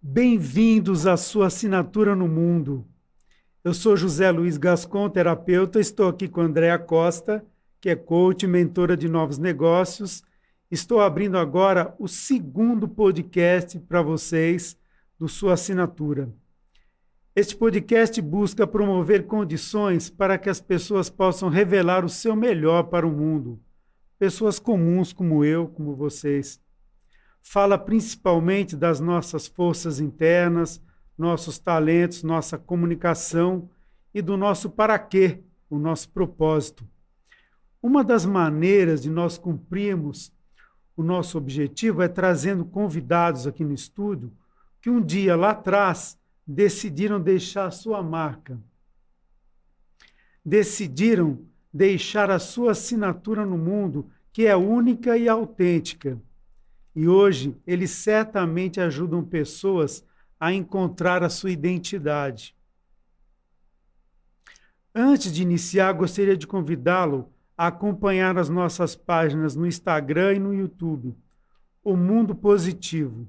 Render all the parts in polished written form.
Bem-vindos à sua assinatura no mundo. Eu sou José Luiz Gascon, terapeuta. Estou aqui com a Andréa Costa, que é coach e mentora de novos negócios. Estou abrindo agora o segundo podcast para vocês do Sua Assinatura. Este podcast busca promover condições para que as pessoas possam revelar o seu melhor para o mundo. Pessoas comuns como eu, como vocês. Fala principalmente das nossas forças internas, nossos talentos, nossa comunicação e do nosso para quê, o nosso propósito. Uma das maneiras de nós cumprirmos o nosso objetivo é trazendo convidados aqui no estúdio que um dia lá atrás decidiram deixar a sua marca. Decidiram deixar a sua assinatura no mundo, que é única e autêntica. E hoje, eles certamente ajudam pessoas a encontrar a sua identidade. Antes de iniciar, gostaria de convidá-lo a acompanhar as nossas páginas no Instagram e no YouTube, O Mundo Positivo.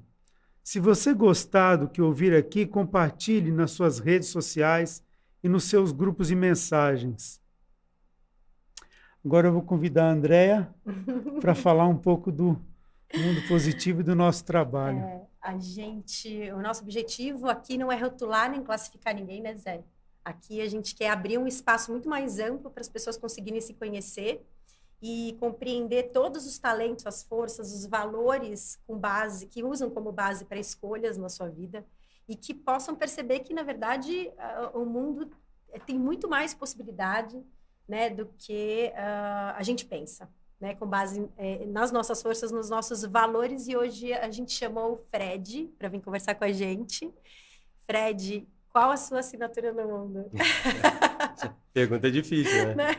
Se você gostar do que ouvir aqui, compartilhe nas suas redes sociais e nos seus grupos de mensagens. Agora eu vou convidar a Andréa para falar um pouco do mundo positivo e do nosso trabalho. O nosso objetivo aqui não é rotular nem classificar ninguém, né, Zé? Aqui a gente quer abrir um espaço muito mais amplo para as pessoas conseguirem se conhecer e compreender todos os talentos, as forças, os valores com base, que usam como base para escolhas na sua vida e que possam perceber que, na verdade, o mundo tem muito mais possibilidade, né, do que a gente pensa. Né, com base nas nossas forças, nos nossos valores, e hoje a gente chamou o Fred para vir conversar com a gente. Fred, qual a sua assinatura no mundo? Pergunta difícil, né?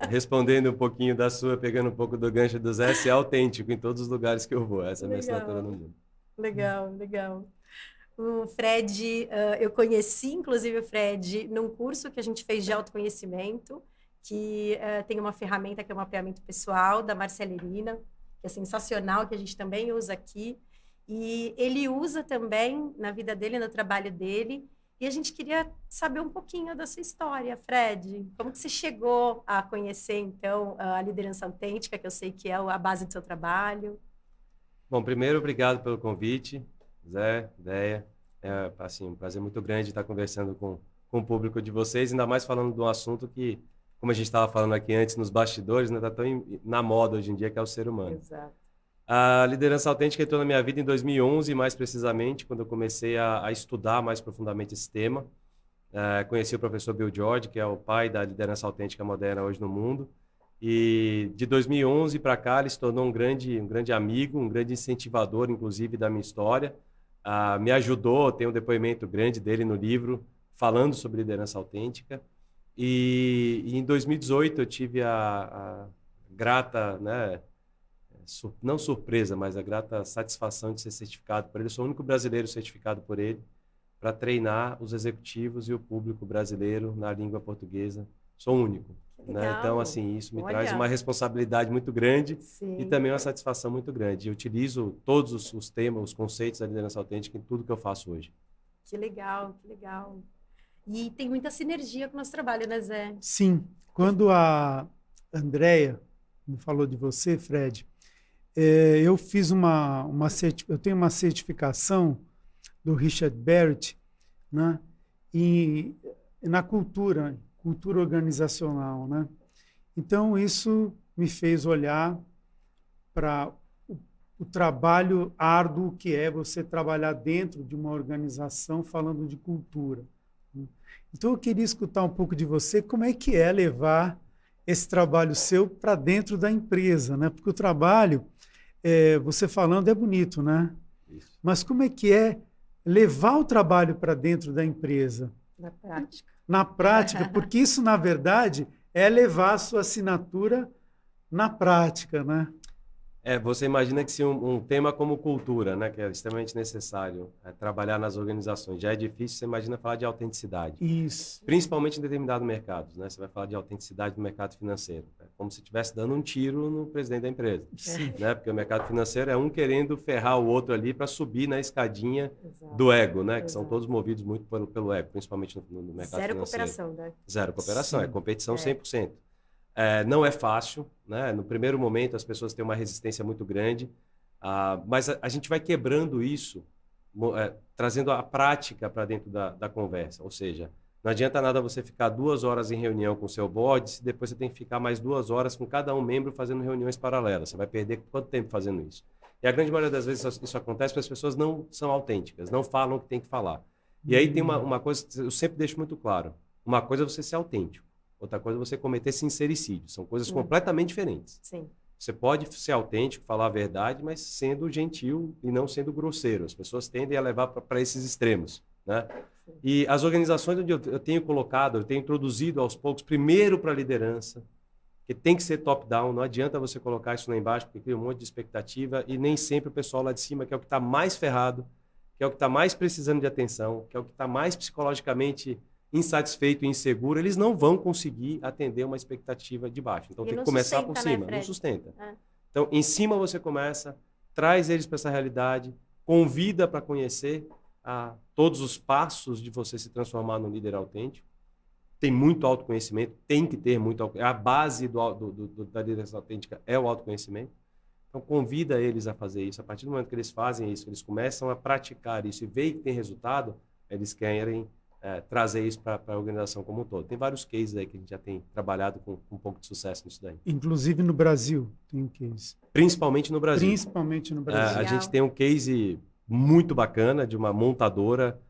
Respondendo um pouquinho da sua, pegando um pouco do gancho do Zé, ser autêntico em todos os lugares que eu vou. Essa é a minha assinatura no mundo. Legal, legal. O Fred, eu conheci, inclusive, o Fred num curso que a gente fez de autoconhecimento, que tem uma ferramenta que é o mapeamento pessoal, da Marcela Irina, que é sensacional, que a gente também usa aqui. E ele usa também na vida dele, no trabalho dele. E a gente queria saber um pouquinho da sua história, Fred. Como que você chegou a conhecer, então, a liderança autêntica, que eu sei que é a base do seu trabalho? Bom, primeiro, obrigado pelo convite, Zé, Déia. É assim, um prazer muito grande estar conversando com o público de vocês, ainda mais falando de um assunto que, como a gente estava falando aqui antes nos bastidores, está tão na moda hoje em dia, que é o ser humano. Exato. A liderança autêntica entrou na minha vida em 2011, mais precisamente, quando eu comecei a estudar mais profundamente esse tema. Conheci o professor Bill George, que é o pai da liderança autêntica moderna hoje no mundo. E de 2011 para cá, ele se tornou um grande amigo, um grande incentivador, inclusive, da minha história. Me ajudou, tem um depoimento grande dele no livro, falando sobre liderança autêntica. E em 2018 eu tive a grata, né, não surpresa, mas a grata satisfação de ser certificado por ele. Eu sou o único brasileiro certificado por ele para treinar os executivos e o público brasileiro na língua portuguesa. Sou o único. Né? Então, assim, isso me traz uma responsabilidade muito grande. Sim. E também uma satisfação muito grande. Eu utilizo todos os temas, os conceitos da liderança autêntica em tudo que eu faço hoje. Que legal, que legal. E tem muita sinergia com o nosso trabalho, né, Zé? Sim. Quando a Andréa falou de você, Fred, eu fiz eu tenho uma certificação do Richard Barrett, né, na cultura organizacional, né? Então, isso me fez olhar para o trabalho árduo que é você trabalhar dentro de uma organização falando de cultura. Então, eu queria escutar um pouco de você, como é que é levar esse trabalho seu para dentro da empresa, né? Porque o trabalho, você falando, é bonito, né? Isso. Mas como é que é levar o trabalho para dentro da empresa? Na prática. Na prática, porque isso, na verdade, é levar a sua assinatura na prática, né? Você imagina que se um tema como cultura, né, que é extremamente necessário trabalhar nas organizações, já é difícil, você imagina falar de autenticidade. Isso. Principalmente em determinados mercados, né? Você vai falar de autenticidade no mercado financeiro. É como se estivesse dando um tiro no presidente da empresa. Sim. Né? Porque o mercado financeiro é um querendo ferrar o outro ali para subir na escadinha Exato. do ego, né? Que Exato. são todos movidos muito pelo ego, principalmente no mercado Zero financeiro. cooperação, né? Zero cooperação, Sim. é competição 100%. Não é fácil, né? No primeiro momento as pessoas têm uma resistência muito grande, mas a gente vai quebrando isso, trazendo a prática para dentro da conversa. Ou seja, não adianta nada você ficar 2 horas em reunião com o seu board, se depois você tem que ficar mais 2 horas com cada um membro fazendo reuniões paralelas. Você vai perder quanto tempo fazendo isso? E a grande maioria das vezes isso acontece porque as pessoas não são autênticas, não falam o que tem que falar. E aí tem uma coisa que eu sempre deixo muito claro. Uma coisa é você ser autêntico. Outra coisa é você cometer sincericídio. São coisas completamente diferentes. Sim. Você pode ser autêntico, falar a verdade, mas sendo gentil e não sendo grosseiro. As pessoas tendem a levar para esses extremos, né? E as organizações onde eu tenho colocado, eu tenho introduzido aos poucos, primeiro para a liderança, que tem que ser top-down. Não adianta você colocar isso lá embaixo, porque cria um monte de expectativa e nem sempre o pessoal lá de cima, que é o que está mais ferrado, que é o que está mais precisando de atenção, que é o que está mais psicologicamente insatisfeito e inseguro, eles não vão conseguir atender uma expectativa de baixo. Então, tem que começar por cima. Não sustenta. Então, em cima você começa, traz eles para essa realidade, convida para conhecer todos os passos de você se transformar num líder autêntico. Tem muito autoconhecimento, tem que ter muito autoconhecimento. A base da liderança autêntica é o autoconhecimento. Então, convida eles a fazer isso. A partir do momento que eles fazem isso, eles começam a praticar isso e veem que tem resultado, eles querem trazer isso para a organização como um todo. Tem vários cases aí que a gente já tem trabalhado com um pouco de sucesso nisso daí. Inclusive no Brasil tem um case. Principalmente no Brasil. Principalmente no Brasil. A gente tem um case muito bacana de uma montadora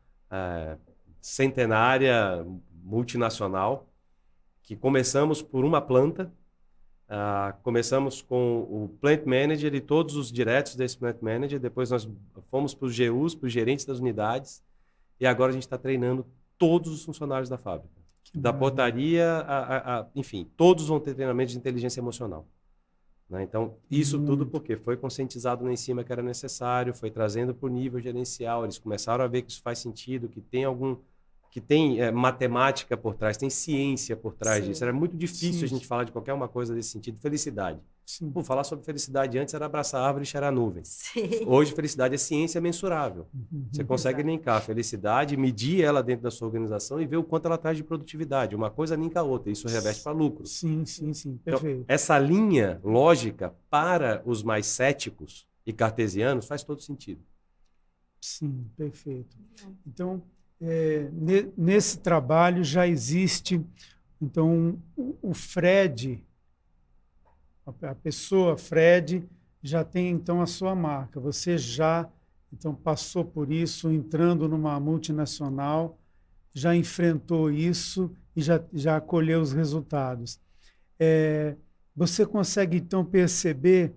centenária, multinacional, que começamos por uma planta, começamos com o plant manager e todos os diretos desse plant manager, depois nós fomos para os GUs, para os gerentes das unidades, e agora a gente está treinando todos os funcionários da fábrica. Da portaria, enfim, todos vão ter treinamento de inteligência emocional. Né? Então, isso tudo porque foi conscientizado lá em cima que era necessário, foi trazendo para o nível gerencial, eles começaram a ver que isso faz sentido, que tem matemática por trás, tem ciência por trás disso. Era muito difícil a gente falar de qualquer uma coisa desse sentido. Felicidade. Pô, falar sobre felicidade antes era abraçar a árvore e cheirar a nuvem. Sim. Hoje, felicidade é ciência mensurável. Você consegue linkar a felicidade, medir ela dentro da sua organização e ver o quanto ela traz de produtividade. Uma coisa linka a outra. Isso reveste para lucro. Sim. Perfeito. Então, essa linha lógica para os mais céticos e cartesianos faz todo sentido. Sim, perfeito. Então, nesse trabalho já existe, então, o Fred, a pessoa Fred, já tem, então, a sua marca. Você já, então, passou por isso, entrando numa multinacional, já enfrentou isso e já colheu os resultados. Você consegue, então, perceber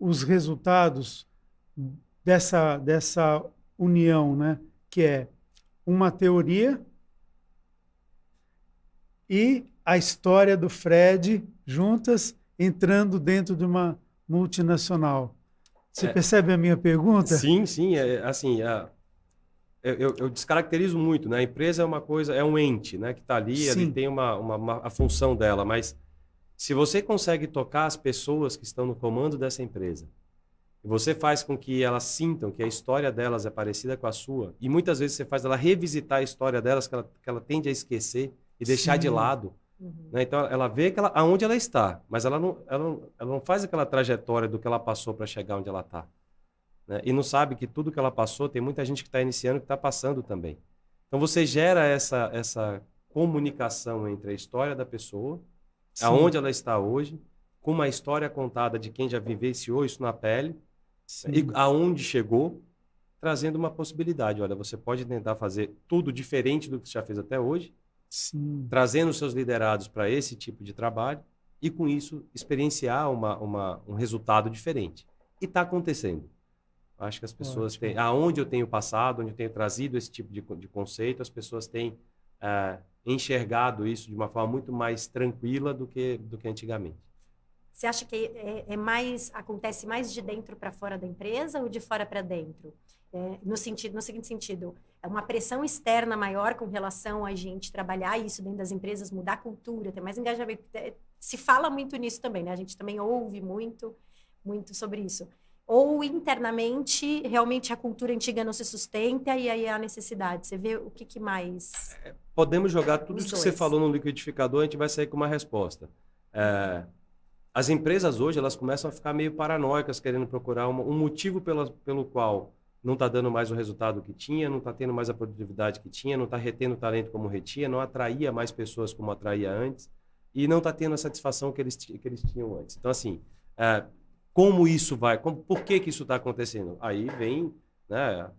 os resultados dessa união, né? Que é uma teoria e a história do Fred juntas entrando dentro de uma multinacional. Você percebe a minha pergunta? Sim. Eu descaracterizo muito, né? A empresa é uma coisa, é um ente, né? Que está ali, ele tem a função dela, mas se você consegue tocar as pessoas que estão no comando dessa empresa, e você faz com que elas sintam que a história delas é parecida com a sua, e muitas vezes você faz ela revisitar a história delas, que ela tende a esquecer e deixar de lado. Né? Então, ela vê aonde ela está, mas ela não faz aquela trajetória do que ela passou para chegar onde ela está. Né? E não sabe que tudo que ela passou, tem muita gente que está iniciando que está passando também. Então, você gera essa comunicação entre a história da pessoa, aonde ela está hoje, com uma história contada de quem já vivenciou isso na pele, e aonde chegou, trazendo uma possibilidade. Olha, você pode tentar fazer tudo diferente do que você já fez até hoje, trazendo os seus liderados para esse tipo de trabalho e, com isso, experienciar um resultado diferente. E está acontecendo. Acho que as pessoas têm... Aonde eu tenho passado, onde eu tenho trazido esse tipo de conceito, as pessoas têm enxergado isso de uma forma muito mais tranquila do que antigamente. Você acha que acontece mais de dentro para fora da empresa ou de fora para dentro? No seguinte sentido, é uma pressão externa maior com relação a gente trabalhar isso dentro das empresas, mudar a cultura, ter mais engajamento. Se fala muito nisso também, né? A gente também ouve muito sobre isso. Ou internamente, realmente a cultura antiga não se sustenta e aí há necessidade. Você vê o que mais... Podemos jogar tudo isso que você falou no liquidificador, a gente vai sair com uma resposta. As empresas hoje, elas começam a ficar meio paranoicas, querendo procurar um motivo pelo qual não está dando mais o resultado que tinha, não está tendo mais a produtividade que tinha, não está retendo o talento como retia, não atraía mais pessoas como atraía antes e não está tendo a satisfação que eles tinham antes. Então, assim, como isso vai, por que isso está acontecendo? Aí vem, né,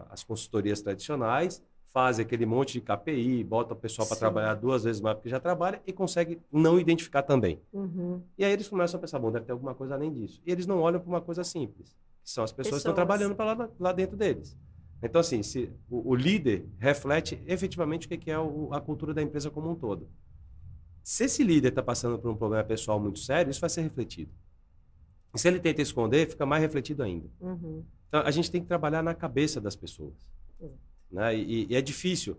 as consultorias tradicionais, fazem aquele monte de KPI, bota o pessoal para trabalhar 2 vezes mais porque já trabalha e consegue não identificar também. Uhum. E aí eles começam a pensar, bom, deve ter alguma coisa além disso. E eles não olham para uma coisa simples, que são as pessoas que estão trabalhando lá dentro deles. Então, assim, se o líder reflete efetivamente o que é a cultura da empresa como um todo. Se esse líder está passando por um problema pessoal muito sério, isso vai ser refletido. E se ele tenta esconder, fica mais refletido ainda. Uhum. Então, a gente tem que trabalhar na cabeça das pessoas. Né? E é difícil.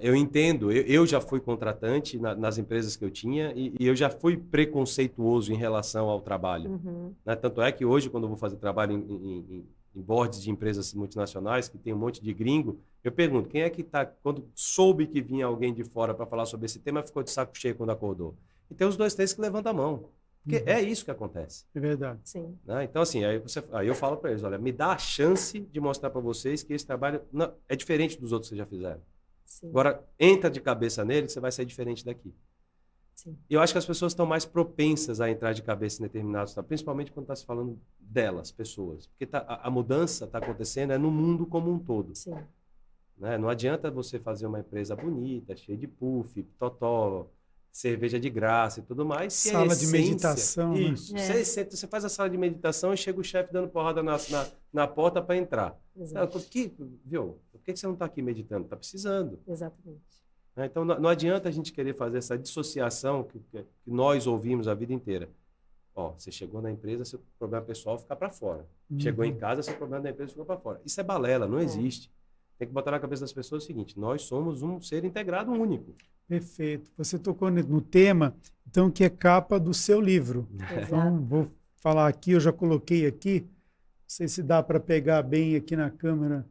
Eu entendo, eu já fui contratante nas empresas que eu tinha e eu já fui preconceituoso em relação ao trabalho. Uhum. Né? Tanto é que hoje, quando eu vou fazer trabalho em boards de empresas multinacionais, que tem um monte de gringo, eu pergunto, quem é que está, quando soube que vinha alguém de fora para falar sobre esse tema, ficou de saco cheio quando acordou? E tem os 2, 3 que levantam a mão. Porque é isso que acontece. É verdade. Sim. Né? Então, assim, aí eu falo para eles, olha, me dá a chance de mostrar para vocês que esse trabalho é diferente dos outros que vocês já fizeram. Sim. Agora, entra de cabeça nele que você vai sair diferente daqui. Sim. E eu acho que as pessoas estão mais propensas a entrar de cabeça em determinados, principalmente quando está se falando delas, pessoas. Porque a mudança está acontecendo no mundo como um todo. Sim. Né? Não adianta você fazer uma empresa bonita, cheia de puff, totó, cerveja de graça e tudo mais. Sala de meditação. Isso. Né? Você faz a sala de meditação e chega o chefe dando porrada na porta para entrar. Viu? Por que você não está aqui meditando? Está precisando. Exatamente. Então, não adianta a gente querer fazer essa dissociação que nós ouvimos a vida inteira. Você chegou na empresa, seu problema pessoal fica para fora. Chegou em casa, seu problema da empresa ficou para fora. Isso é balela, não existe. Tem que botar na cabeça das pessoas o seguinte, nós somos um ser integrado único. Perfeito. Você tocou no tema, então, que é capa do seu livro. Então, vou falar aqui, eu já coloquei aqui, não sei se dá para pegar bem aqui na câmera,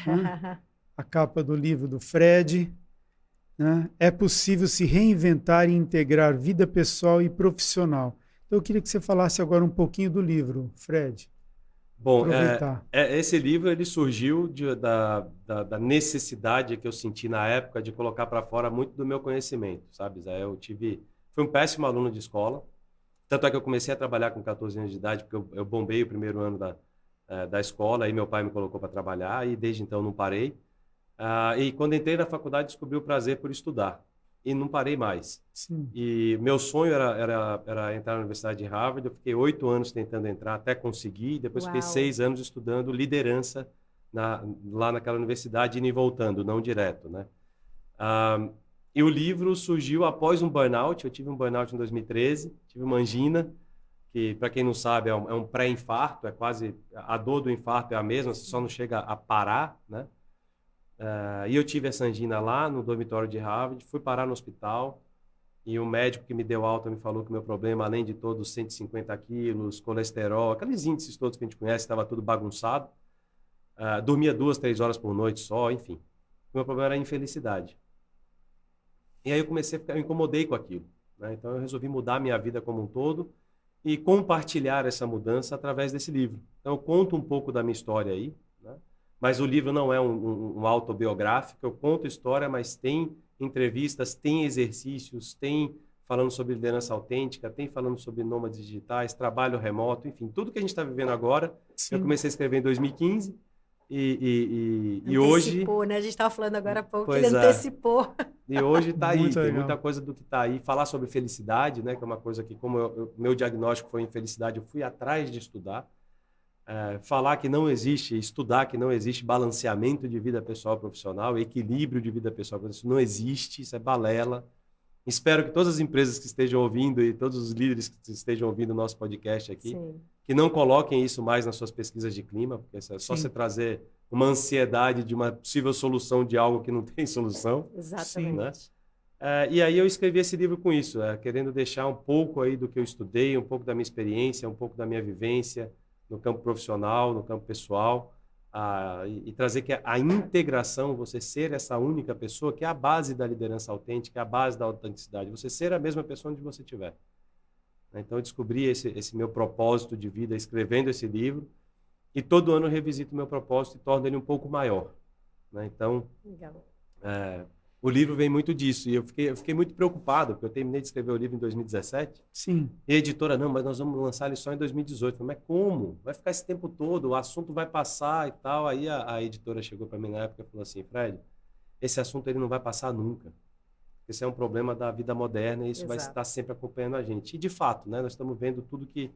né? A capa do livro do Fred. Né? É possível se reinventar e integrar vida pessoal e profissional. Então, eu queria que você falasse agora um pouquinho do livro, Fred. Bom, esse livro ele surgiu da necessidade que eu senti na época de colocar para fora muito do meu conhecimento, sabe, Zé? Fui um péssimo aluno de escola, tanto é que eu comecei a trabalhar com 14 anos de idade, porque eu bombei o primeiro ano da escola, aí meu pai me colocou para trabalhar e desde então não parei. E quando entrei na faculdade descobri o prazer por estudar e não parei mais. Sim. E meu sonho era entrar na Universidade de Harvard. Eu fiquei 8 anos tentando entrar até conseguir. Depois fiquei 6 anos estudando liderança lá naquela universidade, indo e voltando, não direto, né? E o livro surgiu após um burnout. Eu tive um burnout em 2013, tive uma angina, que para quem não sabe é um pré-infarto, é quase a dor do infarto é a mesma, você só não chega a parar, né? E eu tive essa angina lá no dormitório de Harvard, fui parar no hospital e o médico que me deu alta me falou que meu problema, além de todos 150 quilos, colesterol, aqueles índices todos que a gente conhece, estava tudo bagunçado. Dormia 2, 3 horas por noite só, enfim. O meu problema era a infelicidade. E aí eu incomodei com aquilo. Né? Então eu resolvi mudar a minha vida como um todo e compartilhar essa mudança através desse livro. Então eu conto um pouco da minha história aí, né? Mas o livro não é um autobiográfico, eu conto história, mas tem entrevistas, tem exercícios, tem falando sobre liderança autêntica, tem falando sobre nômades digitais, trabalho remoto, enfim, tudo que a gente está vivendo agora. Sim. Eu comecei a escrever em 2015 e hoje... Antecipou, né? A gente estava falando agora há pouco, ele antecipou. E hoje está aí, tem muita coisa do que está aí. Falar sobre felicidade, né? Que é uma coisa que, como meu diagnóstico foi infelicidade, eu fui atrás de estudar. Falar que não existe, estudar que não existe balanceamento de vida pessoal e profissional, equilíbrio de vida pessoal e profissional, isso não existe, isso é balela. Espero que todas as empresas que estejam ouvindo e todos os líderes que estejam ouvindo o nosso podcast aqui, Sim. que não coloquem isso mais nas suas pesquisas de clima, porque é só você trazer uma ansiedade de uma possível solução de algo que não tem solução. Exatamente. Né? E aí eu escrevi esse livro com isso, querendo deixar um pouco aí do que eu estudei, um pouco da minha experiência, um pouco da minha vivência no campo profissional, no campo pessoal, e trazer que a integração, você ser essa única pessoa, que é a base da liderança autêntica, é a base da autenticidade, você ser a mesma pessoa onde você estiver. Então eu descobri esse meu propósito de vida escrevendo esse livro, e todo ano eu revisito o meu propósito e torno ele um pouco maior. Né? Então, Legal. O livro vem muito disso. E eu fiquei muito preocupado, porque eu terminei de escrever o livro em 2017. Sim. E a editora, não, mas nós vamos lançar ele só em 2018. Eu falei, mas como? Vai ficar esse tempo todo, o assunto vai passar e tal. Aí a editora chegou para mim na época e falou assim, Fred, esse assunto ele não vai passar nunca. Esse é um problema da vida moderna e isso vai estar sempre acompanhando a gente. E, de fato, né, nós estamos vendo tudo que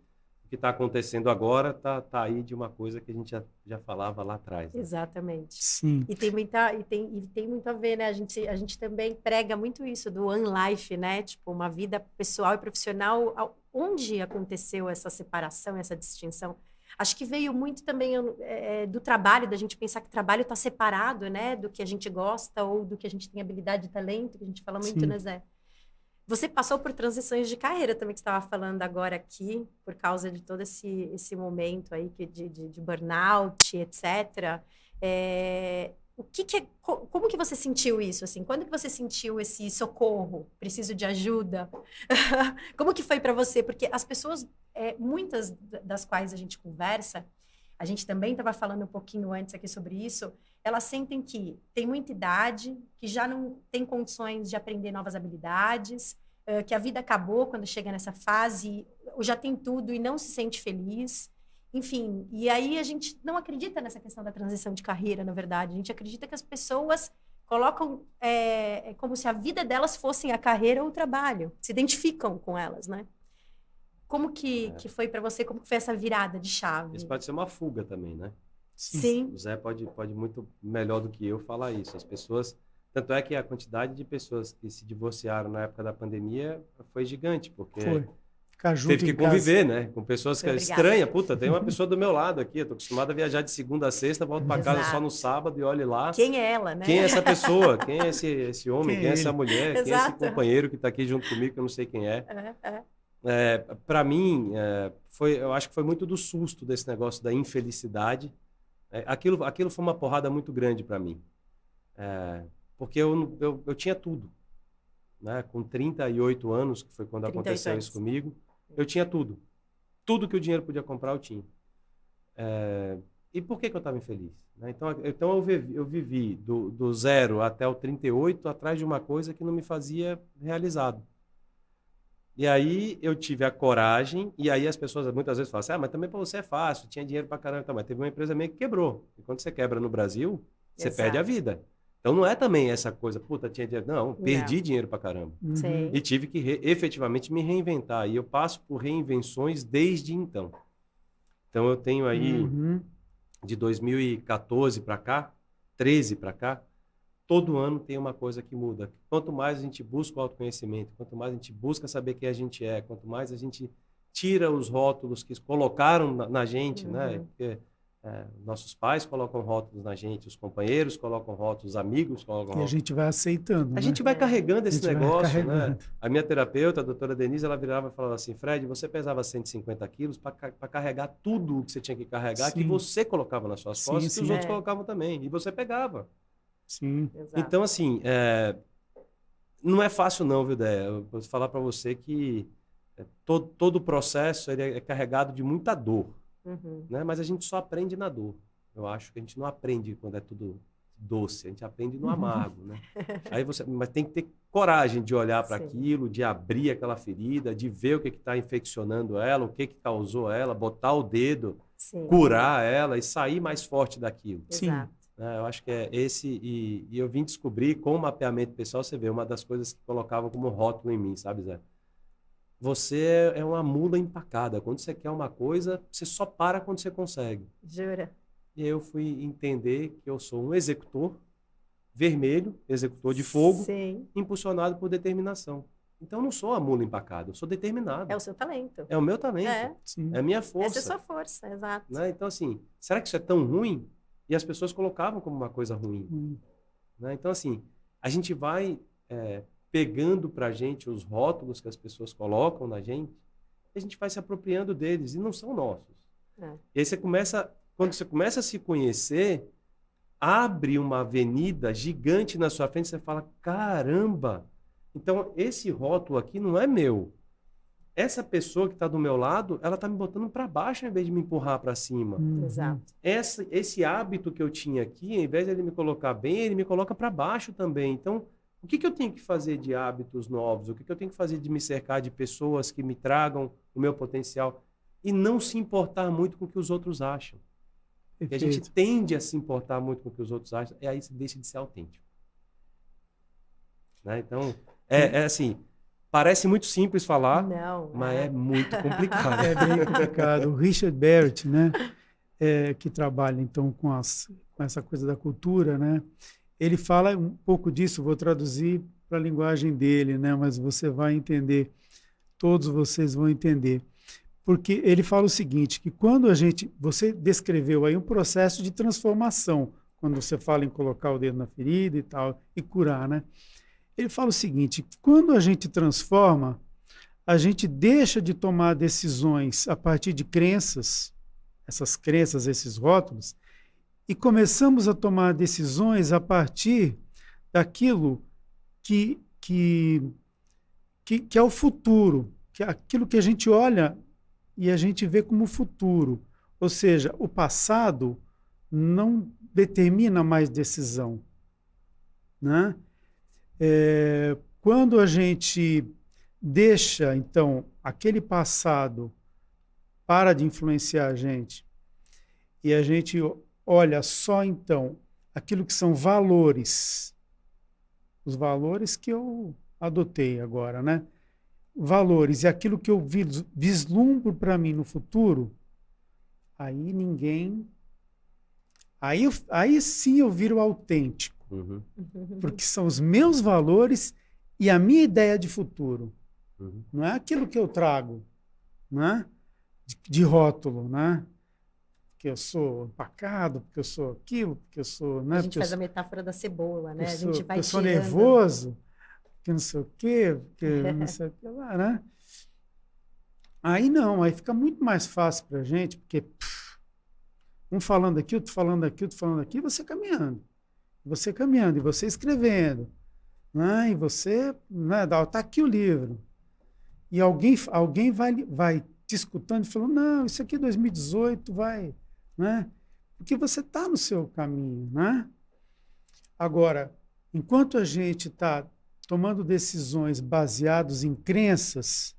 está acontecendo agora, tá aí de uma coisa que a gente já falava lá atrás. Né? Exatamente. Sim. E tem muito a ver, né? A gente também prega muito isso do One Life, né? Tipo, uma vida pessoal e profissional. Onde aconteceu essa separação, essa distinção? Acho que veio muito também do trabalho, da gente pensar que o trabalho está separado, né? Do que a gente gosta ou do que a gente tem habilidade e talento, que a gente fala muito, né, Zé? Você passou por transições de carreira também, que você estava falando agora aqui, por causa de todo esse momento aí de burnout, etc. Como que você sentiu isso? Assim? Quando que você sentiu esse socorro? Preciso de ajuda? Como que foi para você? Porque as pessoas, muitas das quais a gente conversa, a gente também estava falando um pouquinho antes aqui sobre isso, elas sentem que tem muita idade, que já não tem condições de aprender novas habilidades, que a vida acabou quando chega nessa fase, ou já tem tudo e não se sente feliz. Enfim, e aí a gente não acredita nessa questão da transição de carreira, na verdade. A gente acredita que as pessoas colocam como se a vida delas fosse a carreira ou o trabalho, se identificam com elas, né? Como que foi para você? Como que foi essa virada de chave? Isso pode ser uma fuga também, né? Sim. O Zé pode muito melhor do que eu falar isso. As pessoas... Tanto é que a quantidade de pessoas que se divorciaram na época da pandemia foi gigante, porque teve que conviver, né? Com pessoas que é estranha. Puta, tem uma pessoa do meu lado aqui, eu tô acostumado a viajar de segunda a sexta, volto para casa só no sábado e olhe lá. Quem é ela, né? Quem é essa pessoa? Quem é esse homem? Quem é essa mulher? Quem é esse companheiro que está aqui junto comigo, que eu não sei quem é? Para mim, eu acho que foi muito do susto desse negócio da infelicidade. Aquilo foi uma porrada muito grande para mim. Porque eu tinha tudo. Né? Com 38 anos, que foi quando aconteceu isso comigo, eu tinha tudo. Tudo que o dinheiro podia comprar, eu tinha. E por que eu estava infeliz? Né? Então eu vivi do 0 até o 38 atrás de uma coisa que não me fazia realizado. E aí eu tive a coragem, e aí as pessoas muitas vezes falam assim, mas também para você é fácil, tinha dinheiro para caramba. Mas teve uma empresa meio que quebrou. E quando você quebra no Brasil, você perde a vida. Então não é também essa coisa, puta, tinha dinheiro. Não, perdi dinheiro pra caramba. Sim. E tive que efetivamente me reinventar. E eu passo por reinvenções desde então. Então eu tenho aí, de 2014 para cá, 13 para cá, todo ano tem uma coisa que muda. Quanto mais a gente busca o autoconhecimento, quanto mais a gente busca saber quem a gente é, quanto mais a gente tira os rótulos que colocaram na gente, né? Porque, nossos pais colocam rótulos na gente, os companheiros colocam rótulos, os amigos colocam rótulos. E a gente vai aceitando. A gente vai carregando esse negócio, né? A minha terapeuta, a doutora Denise, ela virava e falava assim, Fred, você pesava 150 quilos para carregar tudo o que você tinha que carregar, que você colocava nas suas costas, que os outros colocavam também, e você pegava. Sim. Então, assim, não é fácil não, viu, Dé? Eu vou falar para você que todo o processo ele é carregado de muita dor. Né? Mas a gente só aprende na dor. Eu acho que a gente não aprende quando é tudo doce, a gente aprende no amargo, né? Mas tem que ter coragem de olhar para aquilo, de abrir aquela ferida, de ver o que está infeccionando ela, o que causou ela, botar o dedo, curar ela e sair mais forte daquilo. Sim. Eu acho que é esse, e eu vim descobrir com o mapeamento pessoal, você vê, uma das coisas que colocavam como rótulo em mim, sabe, Zé? Você é uma mula empacada. Quando você quer uma coisa, você só para quando você consegue. Jura? E aí eu fui entender que eu sou um executor vermelho, executor de fogo, impulsionado por determinação. Então eu não sou a mula empacada, eu sou determinado. É o seu talento. É o meu talento, é a minha força. Essa é a sua força, exato. Né? Então, assim, será que isso é tão ruim? E as pessoas colocavam como uma coisa ruim. Né? Então, assim, a gente vai pegando pra gente os rótulos que as pessoas colocam na gente, e a gente vai se apropriando deles, e não são nossos. E aí quando você começa a se conhecer, abre uma avenida gigante na sua frente, você fala, caramba, então esse rótulo aqui não é meu. Essa pessoa que está do meu lado, ela está me botando para baixo em vez de me empurrar para cima. Exato. Esse hábito que eu tinha aqui, em vez de ele me colocar bem, ele me coloca para baixo também. Então, o que eu tenho que fazer de hábitos novos? O que eu tenho que fazer de me cercar de pessoas que me tragam o meu potencial? E não se importar muito com o que os outros acham. E a gente tende a se importar muito com o que os outros acham, e aí você deixa de ser autêntico. Né? Então, assim, parece muito simples falar, mas é muito complicado. É bem complicado. O Richard Barrett, né, que trabalha então com essa coisa da cultura, né, ele fala um pouco disso, vou traduzir para a linguagem dele, né, mas você vai entender, todos vocês vão entender. Porque ele fala o seguinte, que quando você descreveu aí um processo de transformação, quando você fala em colocar o dedo na ferida e tal, e curar, né? Ele fala o seguinte, quando a gente transforma, a gente deixa de tomar decisões a partir de crenças, essas crenças, esses rótulos, e começamos a tomar decisões a partir daquilo que é o futuro, que é aquilo que a gente olha e a gente vê como futuro. Ou seja, o passado não determina mais decisão. Né? Quando a gente deixa, então, aquele passado para de influenciar a gente e a gente olha só, então, aquilo que são valores, os valores que eu adotei agora, né? Valores e aquilo que eu vislumbro para mim no futuro, aí ninguém... Aí sim eu viro autêntico. Uhum. Porque são os meus valores e a minha ideia de futuro. Uhum. Não é aquilo que eu trago, né? De rótulo, né? Porque eu sou empacado, porque eu sou aquilo, porque eu sou... Né? A gente faz a metáfora da cebola, né? A gente vai eu sou tirando... nervoso, que não sei o quê, porque não sei o que lá, né? Aí não, aí fica muito mais fácil para a gente, porque um falando aqui, outro falando aqui, outro falando aqui, você caminhando, e você escrevendo, né? E você, né? Tá aqui o livro. E alguém vai te escutando e falando, não, isso aqui é 2018, vai, né? Porque você está no seu caminho, né? Agora, enquanto a gente está tomando decisões baseadas em crenças,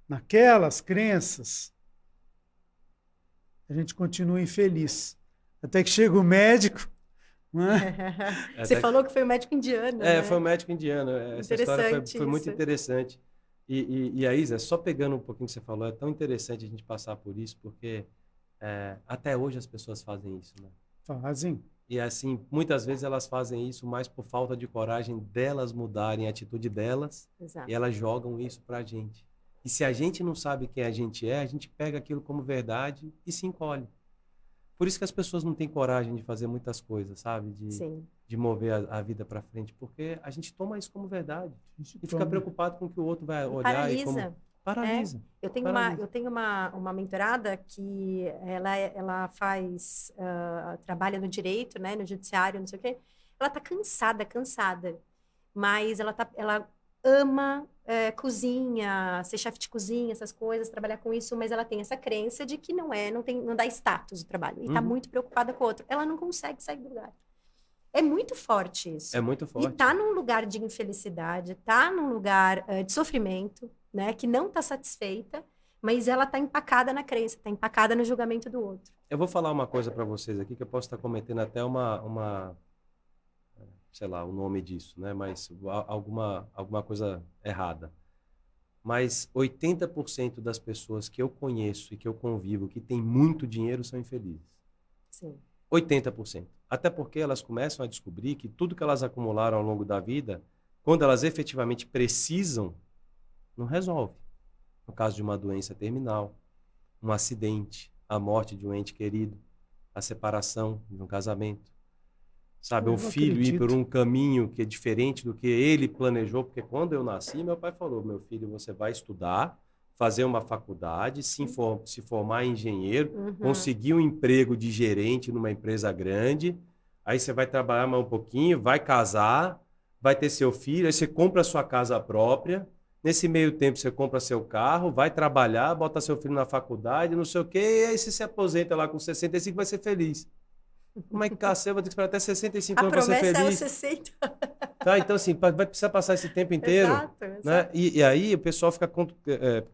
naquelas crenças, a gente continua infeliz. Até que chega o médico. Né? Você falou que foi um médico indiano. Né? Foi um médico indiano. Essa história foi muito interessante. E a Isa, só pegando um pouquinho que você falou, é tão interessante a gente passar por isso, porque até hoje as pessoas fazem isso. Né? Fazem. E assim, muitas vezes elas fazem isso mais por falta de coragem delas mudarem a atitude delas. Exato. E elas jogam isso pra gente. E se a gente não sabe quem a gente pega aquilo como verdade e se encolhe. Por isso que as pessoas não têm coragem de fazer muitas coisas, sabe? De mover a vida para frente, porque a gente toma isso como verdade. E fica preocupado com o que o outro vai olhar. Paralisa. Paralisa. Eu tenho uma mentorada que ela faz, trabalha no direito, né? No judiciário, não sei o quê. Ela tá cansada. Mas ela ama cozinha, ser chefe de cozinha, essas coisas, trabalhar com isso, mas ela tem essa crença de que não dá status o trabalho. E tá muito preocupada com o outro. Ela não consegue sair do lugar. É muito forte isso. É muito forte. E tá num lugar de infelicidade, tá num lugar de sofrimento, né? Que não tá satisfeita, mas ela tá empacada na crença, tá empacada no julgamento do outro. Eu vou falar uma coisa para vocês aqui, que eu posso estar cometendo até sei lá, o nome disso, né? Mas alguma coisa errada. Mas 80% das pessoas que eu conheço e que eu convivo, que têm muito dinheiro, são infelizes. Sim. 80%. Até porque elas começam a descobrir que tudo que elas acumularam ao longo da vida, quando elas efetivamente precisam, Não resolve. No caso de uma doença terminal, um acidente, a morte de um ente querido, a separação de um casamento. Sabe, Eu um não filho ir por acredito. um caminho que é diferente do que ele planejou, porque quando eu nasci, meu pai falou, meu filho, você vai estudar, fazer uma faculdade, se formar em engenheiro, conseguir um emprego de gerente numa empresa grande, aí você vai trabalhar mais um pouquinho, vai casar, vai ter seu filho, aí você compra a sua casa própria, nesse meio tempo você compra seu carro, vai trabalhar, bota seu filho na faculdade, não sei o quê, e aí você se aposenta lá com 65 vai ser feliz. Como é que cacete, eu vou ter que esperar até 65 A anos para ser promessa é os feliz? 60. Tá, então assim, vai precisar passar esse tempo inteiro, Exato, né? exato. E aí o pessoal fica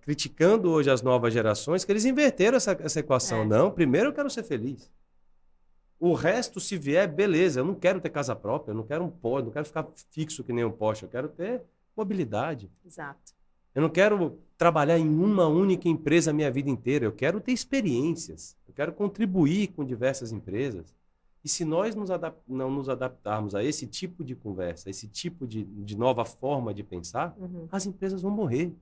criticando hoje as novas gerações, que eles inverteram essa equação. É. Não, primeiro eu quero ser feliz. O resto, se vier, beleza. Eu não quero ter casa própria, eu não quero um poste, não quero ficar fixo que nem um poste, eu quero ter mobilidade. Exato. Eu não quero trabalhar em uma única empresa a minha vida inteira, eu quero ter experiências, eu quero contribuir com diversas empresas. E se nós não nos adaptarmos a esse tipo de conversa, a esse tipo de nova forma de pensar, as empresas vão morrer,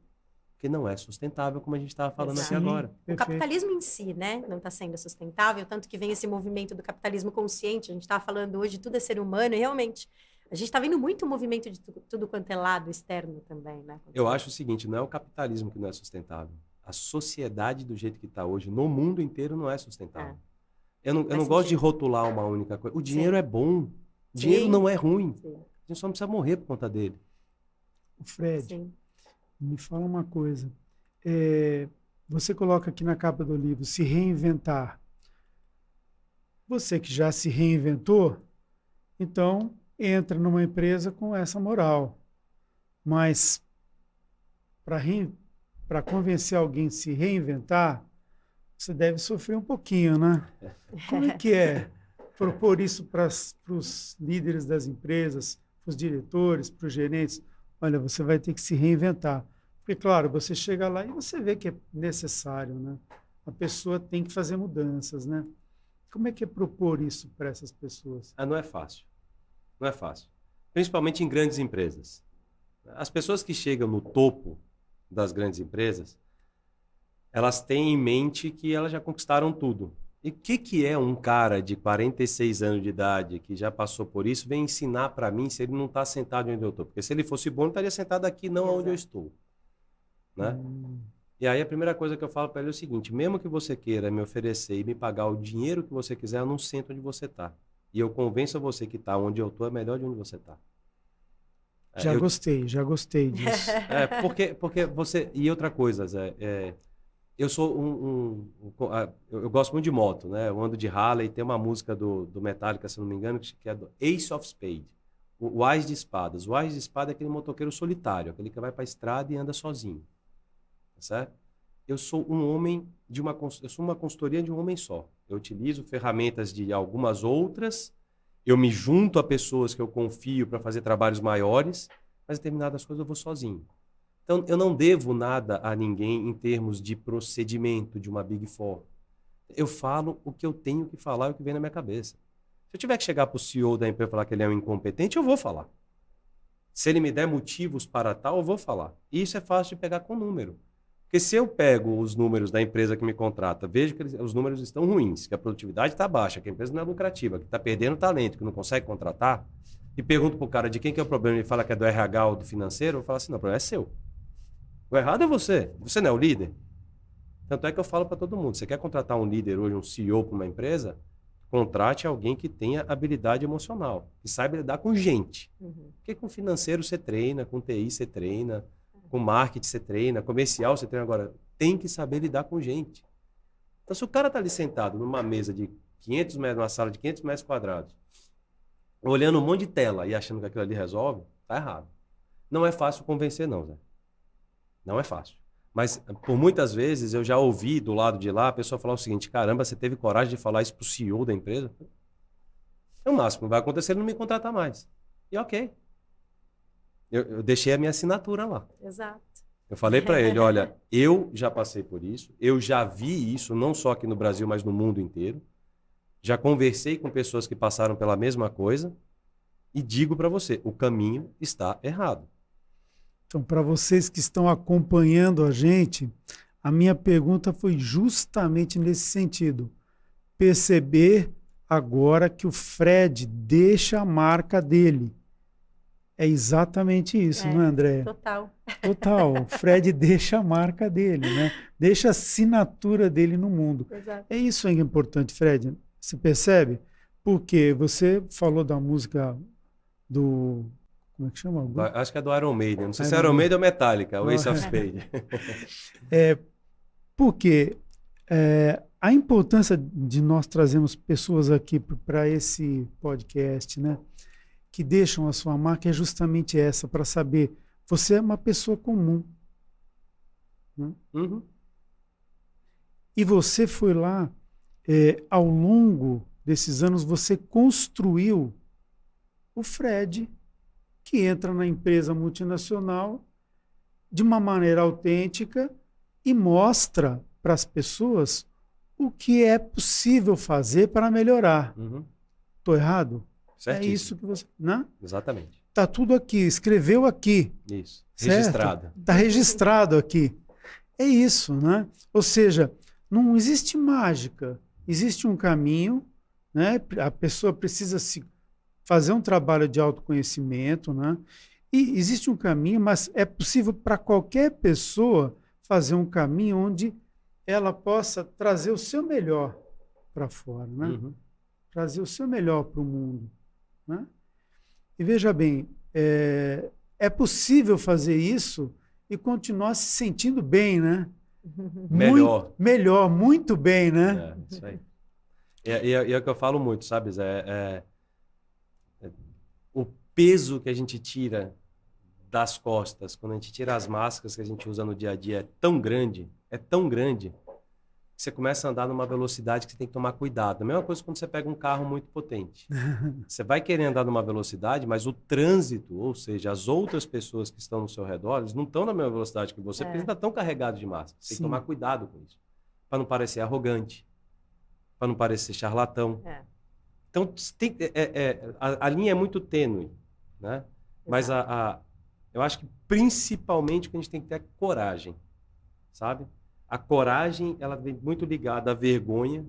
porque não é sustentável, como a gente estava falando aqui Exato. agora. O Perfeito. capitalismo em si, né, não está sendo sustentável, tanto que vem esse movimento do capitalismo consciente. A gente estava falando hoje, tudo é ser humano, e realmente a gente está vendo muito movimento de tudo quanto é lado externo também, né? Eu acho o seguinte, não é o capitalismo que não é sustentável. A sociedade do jeito que está hoje, no mundo inteiro, não é sustentável. Eu não gosto de sentido. rotular uma única coisa. O dinheiro Sim. é bom. O dinheiro Sim. não é ruim. Sim. A gente só não precisa morrer por conta dele. O Fred, Sim. me fala uma coisa. Você coloca aqui na capa do livro, se reinventar. Você que já se reinventou, então entra numa empresa com essa moral. Mas para convencer alguém a se reinventar, você deve sofrer um pouquinho, né? Como é que é propor isso para os líderes das empresas, para os diretores, para os gerentes? Olha, você vai ter que se reinventar. Porque, claro, você chega lá e você vê que é necessário, né? A pessoa tem que fazer mudanças, né? Como é que é propor isso para essas pessoas? Não é fácil. Não é fácil. Principalmente em grandes empresas. As pessoas que chegam no topo das grandes empresas, elas têm em mente que elas já conquistaram tudo. E o que é um cara de 46 anos de idade que já passou por isso, vem ensinar para mim se ele não está sentado onde eu estou? Porque se ele fosse bom, ele estaria sentado aqui, não onde eu estou. Né? E aí a primeira coisa que eu falo para ele é o seguinte, mesmo que você queira me oferecer e me pagar o dinheiro que você quiser, eu não sento onde você está. E eu convenço a você que está onde eu estou é melhor de onde você está. Já gostei disso. Porque você... E outra coisa, Zé, eu sou eu gosto muito de moto, né? Eu ando de Harley, tem uma música do Metallica, se não me engano, que é do Ace of Spades, o Ás de Espadas. O Ás de Espada é aquele motoqueiro solitário, aquele que vai para a estrada e anda sozinho. Tá certo? Eu sou eu sou uma consultoria de um homem só. Eu utilizo ferramentas de algumas outras, eu me junto a pessoas que eu confio para fazer trabalhos maiores, mas determinadas coisas eu vou sozinho. Então, eu não devo nada a ninguém em termos de procedimento de uma Big Four. Eu falo o que eu tenho que falar e o que vem na minha cabeça. Se eu tiver que chegar para o CEO da empresa e falar que ele é um incompetente, eu vou falar. Se ele me der motivos para tal, eu vou falar. E isso é fácil de pegar com número. Porque se eu pego os números da empresa que me contrata, vejo que os números estão ruins, que a produtividade está baixa, que a empresa não é lucrativa, que está perdendo talento, que não consegue contratar, e pergunto para o cara de quem que é o problema e fala que é do RH ou do financeiro, eu falo assim, não, o problema é seu. O errado é você. Você não é o líder. Tanto é que eu falo para todo mundo, você quer contratar um líder hoje, um CEO para uma empresa, contrate alguém que tenha habilidade emocional, que saiba lidar com gente. Porque com financeiro você treina, com TI você treina, com marketing você treina, comercial você treina. Agora, tem que saber lidar com gente. Então, se o cara está ali sentado numa mesa de 500 metros, numa sala de 500 metros quadrados, olhando um monte de tela e achando que aquilo ali resolve, tá errado. Não é fácil convencer, não, Zé. Não é fácil. Mas, por muitas vezes, eu já ouvi do lado de lá a pessoa falar o seguinte, caramba, você teve coragem de falar isso pro CEO da empresa? É o máximo, vai acontecer ele não me contratar mais. E ok. Eu deixei a minha assinatura lá. Exato. Eu falei para ele, olha, eu já passei por isso, eu já vi isso, não só aqui no Brasil, mas no mundo inteiro. Já conversei com pessoas que passaram pela mesma coisa e digo para você, o caminho está errado. Então, para vocês que estão acompanhando a gente, a minha pergunta foi justamente nesse sentido. Perceber agora que o Fred deixa a marca dele. É exatamente isso, não é, Andréia? Total. Total. O Fred deixa a marca dele, né? Deixa a assinatura dele no mundo. Exato. É isso que é importante, Fred. Você percebe? Porque você falou da música do... Como é que chama? Acho que é do Iron Maiden. Não sei se é Iron Maiden ou Metallica, o Ace of Spades. Porque a importância de nós trazermos pessoas aqui para esse podcast, né? Que deixam a sua marca é justamente essa, para saber, você é uma pessoa comum. Né? Uhum. E você foi lá, ao longo desses anos, você construiu o Fred, que entra na empresa multinacional de uma maneira autêntica e mostra para as pessoas o que é possível fazer para melhorar. Estou errado? Certíssimo. É isso que você... Né? Exatamente. Está tudo aqui, escreveu aqui. Isso. Certo? Registrado. Está registrado aqui. É isso, né? Ou seja, não existe mágica. Existe um caminho, né? A pessoa precisa fazer um trabalho de autoconhecimento, né? E existe um caminho, mas é possível para qualquer pessoa fazer um caminho onde ela possa trazer o seu melhor para fora, né? Uhum. Trazer o seu melhor para o mundo. Né? E veja bem, é possível fazer isso e continuar se sentindo bem, né? Melhor. Muito, melhor, muito bem, né? Isso aí. E é o que eu falo muito, sabe? O peso que a gente tira das costas, quando a gente tira as máscaras que a gente usa no dia a dia, é tão grande, que você começa a andar numa velocidade que você tem que tomar cuidado. A mesma coisa quando você pega um carro muito potente. Você vai querer andar numa velocidade, mas o trânsito, ou seja, as outras pessoas que estão no seu redor, eles não estão na mesma velocidade que você, porque eles ainda estão carregados de massa. Você tem que tomar cuidado com isso. Para não parecer arrogante, para não parecer charlatão. Então, a linha é muito tênue, né? Mas eu acho que principalmente o que a gente tem que ter é coragem, sabe? A coragem, ela vem muito ligada à vergonha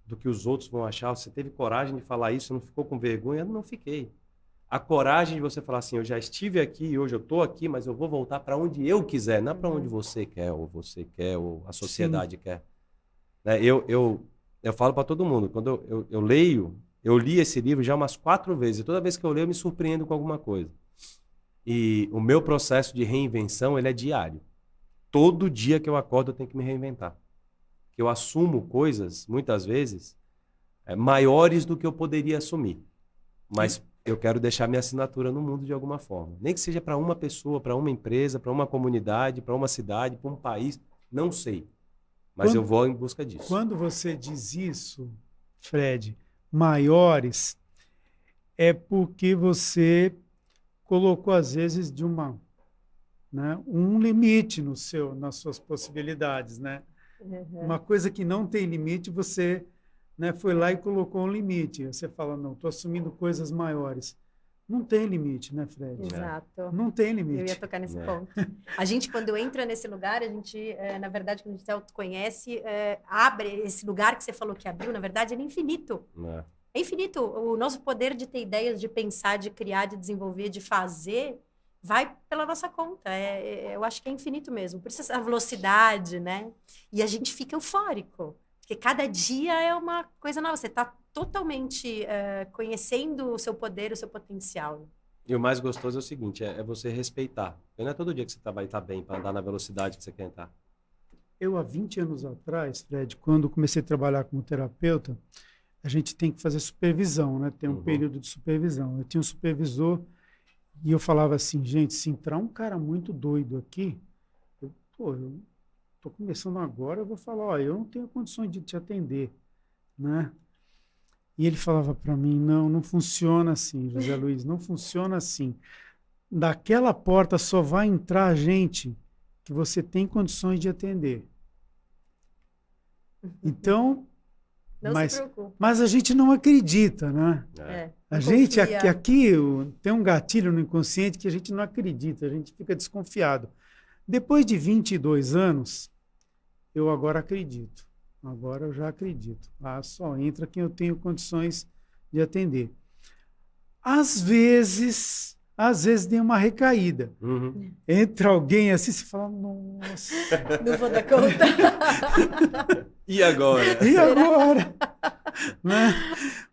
do que os outros vão achar. Você teve coragem de falar isso, não ficou com vergonha? Eu não fiquei. A coragem de você falar assim, eu já estive aqui, hoje eu estou aqui, mas eu vou voltar para onde eu quiser, não para onde você quer, ou a sociedade quer. Né? Eu falo para todo mundo, quando eu li esse livro já umas 4 vezes, e toda vez que eu leio eu me surpreendo com alguma coisa. E o meu processo de reinvenção, ele é diário. Todo dia que eu acordo eu tenho que me reinventar. Eu assumo coisas, muitas vezes, maiores do que eu poderia assumir. Mas eu quero deixar minha assinatura no mundo de alguma forma. Nem que seja para uma pessoa, para uma empresa, para uma comunidade, para uma cidade, para um país, não sei. Mas eu vou em busca disso. Quando você diz isso, Fred, maiores, é porque você colocou, às vezes, um limite nas suas possibilidades, né? Uma coisa que não tem limite, você, né, foi lá e colocou um limite. Você fala, não, estou assumindo coisas maiores. Não tem limite, né, Fred? Exato. Não tem limite. Eu ia tocar nesse ponto. A gente, quando entra nesse lugar, a gente, na verdade, quando a gente se autoconhece, abre esse lugar que você falou que abriu, na verdade, ele é infinito. É infinito. O nosso poder de ter ideias, de pensar, de criar, de desenvolver, de fazer, vai pela nossa conta. Eu acho que é infinito mesmo. Por isso essa velocidade, né? E a gente fica eufórico. Porque cada dia é uma coisa nova. Você está totalmente conhecendo o seu poder, o seu potencial. E o mais gostoso é o seguinte, é você respeitar. Porque não é todo dia que você vai estar bem para andar na velocidade que você quer entrar. Eu, há 20 anos atrás, Fred, quando comecei a trabalhar como terapeuta, a gente tem que fazer supervisão, né? Tem um período de supervisão. Eu tinha um supervisor e eu falava assim, gente, se entrar um cara muito doido aqui, eu estou começando agora, eu vou falar, ó, eu não tenho condições de te atender, né? E ele falava para mim, não funciona assim, José Luiz, não funciona assim. Daquela porta só vai entrar gente que você tem condições de atender. Então, Não se preocupe. Mas a gente não acredita, né? A gente confia. aqui tem um gatilho no inconsciente que a gente não acredita, a gente fica desconfiado. Depois de 22 anos, eu agora acredito. Agora eu já acredito. Só entra quem eu tenho condições de atender. Às vezes tem uma recaída. Uhum. Entra alguém assim, você fala, nossa. Não vou dar conta. E agora? E agora? Né?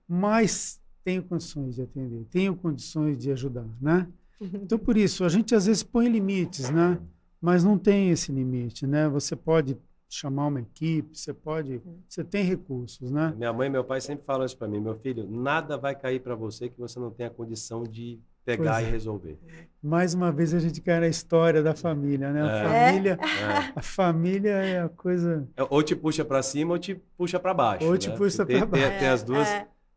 Mas tenho condições de atender, tenho condições de ajudar, né? Então, por isso, a gente às vezes põe limites, né? Mas não tem esse limite, né? Você pode chamar uma equipe, você tem recursos, né? Minha mãe e meu pai sempre falam isso para mim, meu filho, nada vai cair para você que você não tenha condição de pegar e resolver. Mais uma vez a gente cai na história da família, né? A família é a coisa... Ou te puxa para cima ou te puxa para baixo. Ou te puxa para baixo. Tem as duas,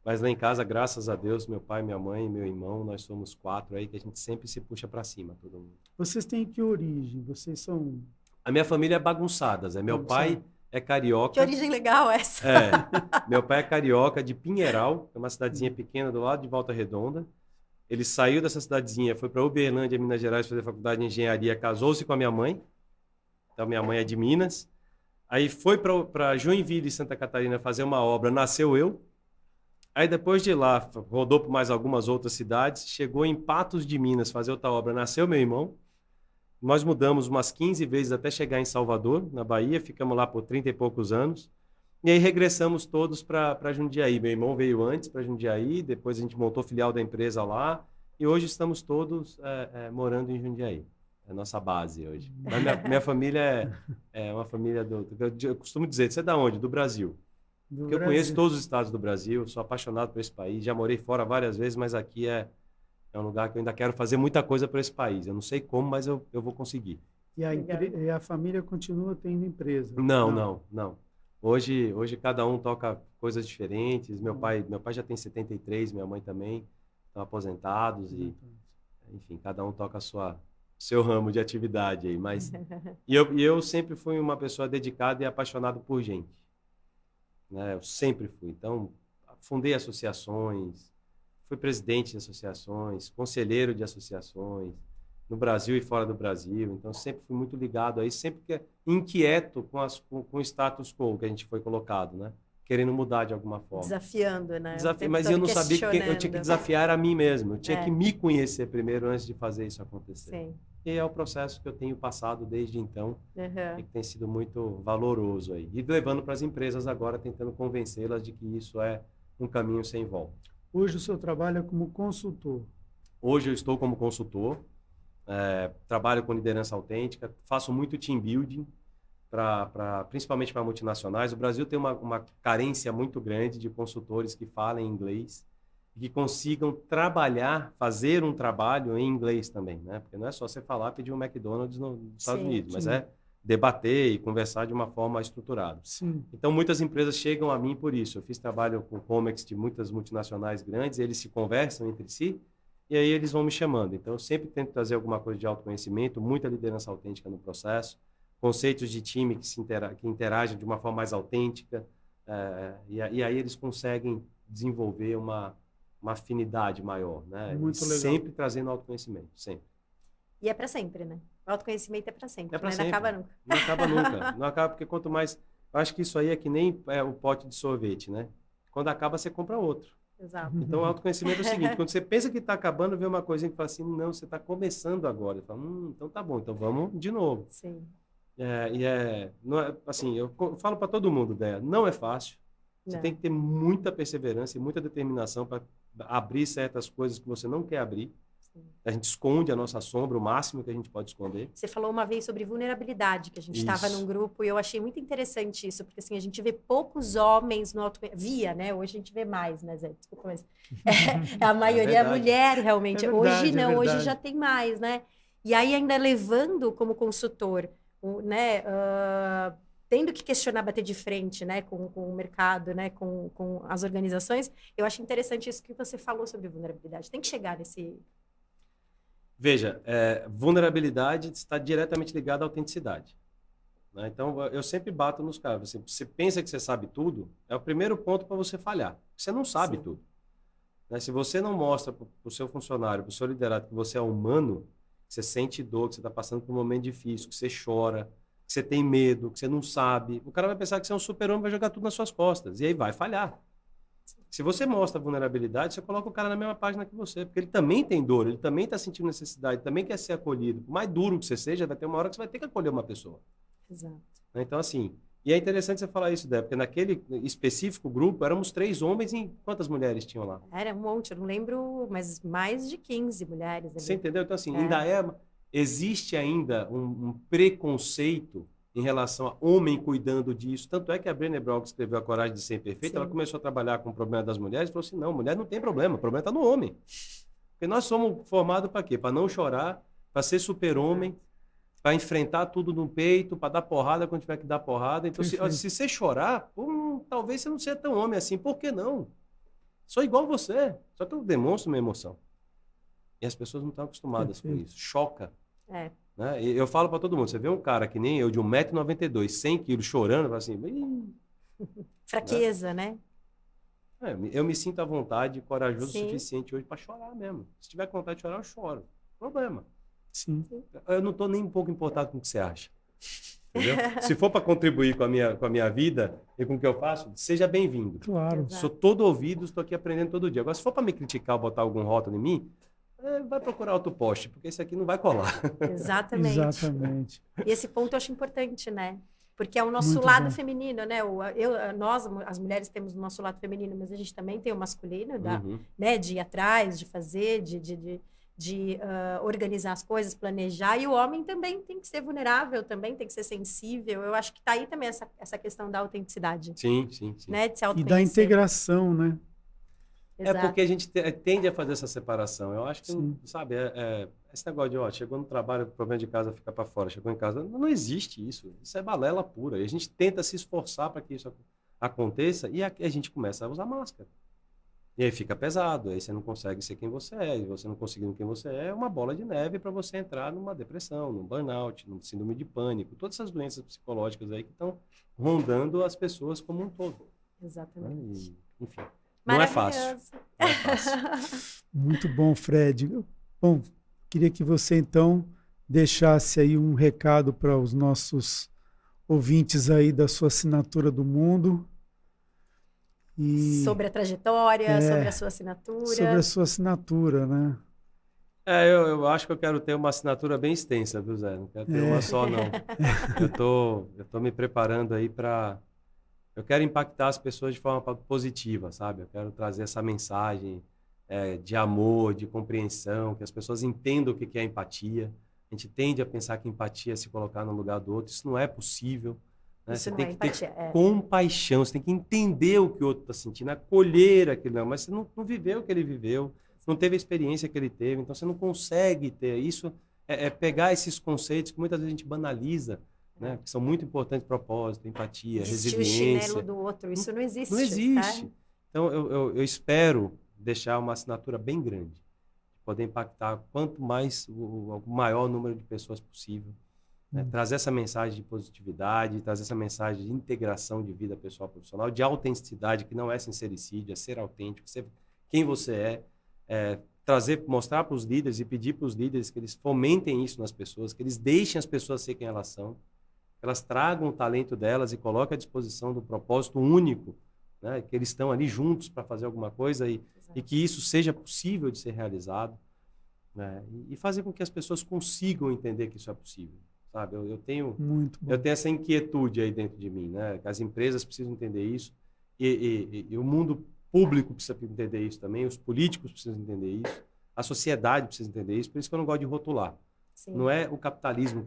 mas lá em casa, graças a Deus, meu pai, minha mãe, meu irmão, nós somos 4 aí que a gente sempre se puxa para cima, todo mundo. Vocês têm que origem? Vocês são... A minha família é bagunçada, Zé. Meu pai é carioca. Que origem legal essa. Meu pai é carioca de Pinheiral, que é uma cidadezinha pequena do lado de Volta Redonda. Ele saiu dessa cidadezinha, foi para Uberlândia, Minas Gerais, fazer faculdade de engenharia, casou-se com a minha mãe. Então, minha mãe é de Minas. Aí foi para Joinville, Santa Catarina, fazer uma obra, nasceu eu. Aí depois de lá, rodou por mais algumas outras cidades, chegou em Patos de Minas, fazer outra obra, nasceu meu irmão. Nós mudamos umas 15 vezes até chegar em Salvador, na Bahia, ficamos lá por 30 e poucos anos. E aí regressamos todos para Jundiaí. Meu irmão veio antes para Jundiaí, depois a gente montou filial da empresa lá, e hoje estamos todos morando em Jundiaí. É a nossa base hoje. Mas minha família é uma família eu costumo dizer, você é da onde? Do Brasil. Porque eu conheço todos os estados do Brasil, sou apaixonado por esse país, já morei fora várias vezes, mas aqui é um lugar que eu ainda quero fazer muita coisa para esse país. Eu não sei como, mas eu vou conseguir. E a família continua tendo empresa? Não. Hoje cada um toca coisas diferentes. Meu pai já tem 73, minha mãe também, estão aposentados e, enfim, cada um toca seu ramo de atividade aí. Mas eu sempre fui uma pessoa dedicada e apaixonado por gente, né? Eu sempre fui. Então, fundei associações, fui presidente de associações, conselheiro de associações, no Brasil e fora do Brasil. Então, sempre fui muito ligado aí, sempre inquieto com o status quo que a gente foi colocado, né? Querendo mudar de alguma forma. Desafiando, né? Mas eu não sabia que eu tinha que desafiar a mim mesmo. Eu tinha que me conhecer primeiro antes de fazer isso acontecer. Sim. E é o processo que eu tenho passado desde então, e que tem sido muito valoroso aí. E levando para as empresas agora, tentando convencê-las de que isso é um caminho sem volta. Hoje o seu trabalho é como consultor? Hoje eu estou como consultor, trabalho com liderança autêntica, faço muito team building, principalmente para multinacionais. O Brasil tem uma carência muito grande de consultores que falem inglês e que consigam fazer um trabalho em inglês também, né? Porque não é só você falar, pedir um McDonald's nos Estados Unidos, mas é debater e conversar de uma forma estruturada. Sim. Então, muitas empresas chegam a mim por isso. Eu fiz trabalho com Comex de muitas multinacionais grandes, eles se conversam entre si e aí eles vão me chamando. Então, eu sempre tento trazer alguma coisa de autoconhecimento, muita liderança autêntica no processo, conceitos de time que interagem de uma forma mais autêntica, e aí eles conseguem desenvolver uma afinidade maior, né? Muito legal. Sempre trazendo autoconhecimento, sempre. E é para sempre, né? O autoconhecimento é para sempre, pra né? sempre. Não acaba nunca. Não acaba nunca. Não acaba porque quanto mais... Eu acho que isso aí é que nem o pote de sorvete, né? Quando acaba, você compra outro. Exato. Então, o autoconhecimento é o seguinte, quando você pensa que está acabando, vê uma coisinha que fala assim, não, você está começando agora. Fala, então tá bom, então vamos de novo. Sim. Não é, assim, eu falo para todo mundo, Déia, não é fácil. Você tem que ter muita perseverança e muita determinação para abrir certas coisas que você não quer abrir. A gente esconde a nossa sombra o máximo que a gente pode esconder. Você falou uma vez sobre vulnerabilidade, que a gente estava num grupo, e eu achei muito interessante isso, porque assim, a gente vê poucos homens no autoconhecimento. Né? Hoje a gente vê mais, né, Zé? Desculpa, mas a maioria é mulher, realmente. Hoje não, hoje já tem mais, né? E aí ainda levando como consultor, né, tendo que questionar, bater de frente, né, com o mercado, né, com as organizações, eu acho interessante isso que você falou sobre vulnerabilidade. Tem que chegar nesse... Veja, vulnerabilidade está diretamente ligada à autenticidade. né? Então, eu sempre bato nos caras. Assim, você pensa que você sabe tudo, é o primeiro ponto para você falhar. Você não sabe Sim. tudo. Né? Se você não mostra para o seu funcionário, para o seu liderado, que você é humano, que você sente dor, que você está passando por um momento difícil, que você chora, que você tem medo, que você não sabe, o cara vai pensar que você é um super-homem e vai jogar tudo nas suas costas. E aí vai falhar. Se você mostra vulnerabilidade, você coloca o cara na mesma página que você, porque ele também tem dor, ele também está sentindo necessidade, também quer ser acolhido. Por mais duro que você seja, vai ter uma hora que você vai ter que acolher uma pessoa. Exato. Então, assim, e é interessante você falar isso, Débora, porque naquele específico grupo, éramos 3 homens e quantas mulheres tinham lá? Era um monte, eu não lembro, mas mais de 15 mulheres ali. Você entendeu? Então, assim, É. existe ainda um preconceito em relação a homem cuidando disso. Tanto é que a Brené Brown, que escreveu A Coragem de Ser Imperfeita, Sim. ela começou a trabalhar com o problema das mulheres e falou assim, não, mulher não tem problema, o problema está no homem. Porque nós somos formados para quê? Para não chorar, para ser super-homem, para enfrentar tudo no peito, para dar porrada quando tiver que dar porrada. Então, se você chorar, talvez você não seja tão homem assim. Por que não? Sou igual você, só que eu demonstro minha emoção. E as pessoas não estão acostumadas com isso. Choca. É. Né? E eu falo para todo mundo, você vê um cara que nem eu, de 1,92 m, 100 kg, chorando, fala assim... Fraqueza, né? Eu me sinto à vontade, corajoso o Sim. suficiente hoje para chorar mesmo. Se tiver com vontade de chorar, eu choro. Problema. Sim. Eu não estou nem um pouco importado com o que você acha. Entendeu? Se for para contribuir com a minha vida e com o que eu faço, seja bem-vindo. Claro. Exato. Sou todo ouvido, estou aqui aprendendo todo dia. Agora, se for para me criticar ou botar algum rótulo em mim, vai procurar outro poste, porque esse aqui não vai colar. Exatamente. Exatamente. E esse ponto eu acho importante, né? Porque é o nosso Muito lado bom. feminino, né? Nós, as mulheres, temos o nosso lado feminino, mas a gente também tem o masculino, né? De ir atrás, de fazer, de organizar as coisas, planejar. E o homem também tem que ser vulnerável, também tem que ser sensível. Eu acho que está aí também essa questão da autenticidade. Sim, sim, sim. Né? De se E autoconhecer. da integração, né? Exato. É porque a gente tende a fazer essa separação. Eu acho que, Sim. sabe, esse negócio de, chegou no trabalho, o problema de casa fica para fora, chegou em casa, não existe isso. Isso é balela pura. E a gente tenta se esforçar para que isso aconteça e a gente começa a usar máscara. E aí fica pesado, aí você não consegue ser quem você é, e você não conseguindo quem você é uma bola de neve para você entrar numa depressão, num burnout, num síndrome de pânico, todas essas doenças psicológicas aí que estão rondando as pessoas como um todo. Exatamente. Enfim. Não é fácil. Não é fácil. Muito bom, Fred. Bom, queria que você, então, deixasse aí um recado para os nossos ouvintes aí da sua assinatura do mundo. E sobre a trajetória, sobre a sua assinatura. sobre a sua assinatura, né? Eu acho que eu quero ter uma assinatura bem extensa, viu, Zé? Não quero ter uma só, não. Eu tô me preparando aí para... Eu quero impactar as pessoas de forma positiva, sabe? Eu quero trazer essa mensagem de amor, de compreensão, que as pessoas entendam o que é empatia. A gente tende a pensar que empatia é se colocar no lugar do outro. Isso não é possível. Né? Isso você não tem é que empatia, ter compaixão, você tem que entender o que o outro está sentindo, acolher aquilo, mas você não viveu o que ele viveu, não teve a experiência que ele teve, então você não consegue ter. Isso pegar esses conceitos que muitas vezes a gente banaliza, né? Que são muito importantes: propósito, empatia, Existe resiliência. o chinelo do outro, isso não existe. Não existe. Tá? Então, eu espero deixar uma assinatura bem grande, poder impactar quanto mais o maior número de pessoas possível. Né? Trazer essa mensagem de positividade, trazer essa mensagem de integração de vida pessoal profissional, de autenticidade, que não é sincericídio, é ser autêntico, ser quem você mostrar para os líderes e pedir para os líderes que eles fomentem isso nas pessoas, que eles deixem as pessoas ser quem elas são, que elas tragam o talento delas e coloquem à disposição do propósito único, né? Que eles estão ali juntos para fazer alguma coisa e que isso seja possível de ser realizado, né? E fazer com que as pessoas consigam entender que isso é possível. Sabe? Eu tenho essa inquietude aí dentro de mim, né? As empresas precisam entender isso e o mundo público precisa entender isso também, os políticos precisam entender isso, a sociedade precisa entender isso, por isso que eu não gosto de rotular. Sim. Não é o capitalismo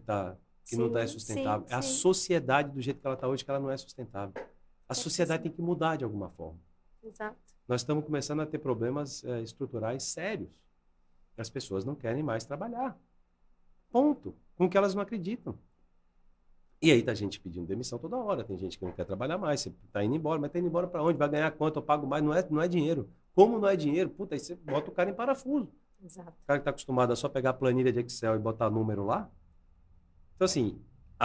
que não é sustentável, é a sociedade do jeito que ela está hoje que ela não é sustentável. A sociedade tem que mudar de alguma forma. Exato. Nós estamos começando a ter problemas estruturais sérios. As pessoas não querem mais trabalhar. Ponto. Com que elas não acreditam. E aí tá gente pedindo demissão toda hora. Tem gente que não quer trabalhar mais. Você tá indo embora, mas tá indo embora para onde? Vai ganhar quanto? Eu pago mais. Não é dinheiro. Como não é dinheiro? Puta, aí você bota o cara em parafuso. Exato. O cara que tá acostumado a só pegar a planilha de Excel e botar número lá. Então, assim,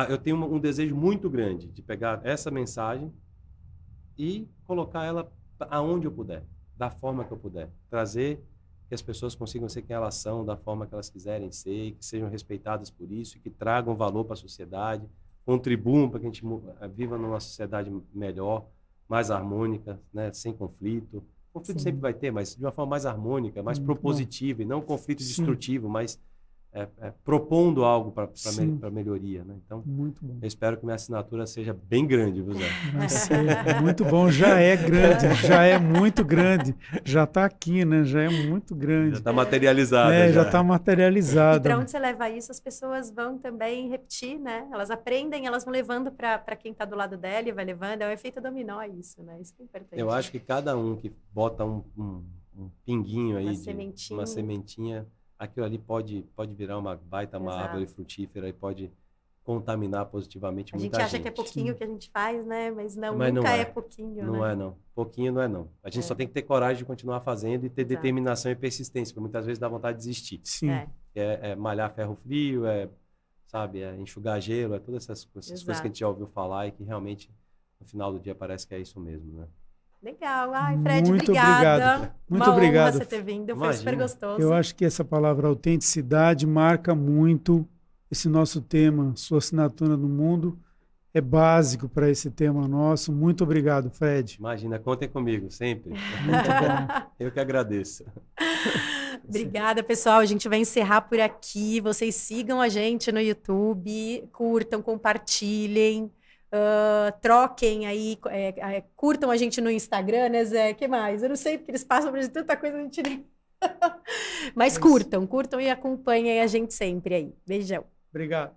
eu tenho um desejo muito grande de pegar essa mensagem e colocar ela aonde eu puder, da forma que eu puder. Trazer que as pessoas consigam ser quem elas são, da forma que elas quiserem ser, que sejam respeitadas por isso, que tragam valor para a sociedade, contribuam para que a gente viva numa sociedade melhor, mais harmônica, né? Sem conflito. Conflito sempre vai ter, mas de uma forma mais harmônica, mais propositiva, e não conflito destrutivo, mas propondo algo para melhoria, né? Então, muito bom. Eu espero que minha assinatura seja bem grande, viu, Zé? Vai ser muito bom, já é grande, já é muito grande, já está aqui, né? Já é muito grande. Já está materializada. Já está materializada. E para onde você leva isso, as pessoas vão também repetir, né? Elas aprendem, elas vão levando para quem está do lado dela e vai levando. É o efeito dominó isso, né? Isso que é importante. Eu acho que cada um que bota um pinguinho aí, uma sementinha, aquilo ali pode virar uma baita, uma árvore frutífera e pode contaminar positivamente muita gente. A gente acha que é pouquinho que a gente faz, né? Mas nunca é pouquinho, Não né? é, não. Pouquinho não é, não. A gente só tem que ter coragem de continuar fazendo e ter determinação e persistência, porque muitas vezes dá vontade de desistir. Sim. É malhar ferro frio, sabe, enxugar gelo, todas essas coisas que a gente já ouviu falar e que realmente, no final do dia, parece que é isso mesmo, né? Legal. Ai, Fred, muito obrigada. Obrigado. Muito obrigado. Uma honra você ter vindo, foi super gostoso. Eu acho que essa palavra autenticidade marca muito esse nosso tema, sua assinatura no mundo. É básico para esse tema nosso. Muito obrigado, Fred. Imagina, contem comigo, sempre. Muito bom. Eu que agradeço. Obrigada, pessoal. A gente vai encerrar por aqui. Vocês sigam a gente no YouTube, curtam, compartilhem. Troquem aí, curtam a gente no Instagram, né, Zé? O que mais? Eu não sei, porque eles passam por tanta coisa, a gente nem... Mas curtam e acompanhem a gente sempre aí. Beijão. Obrigado.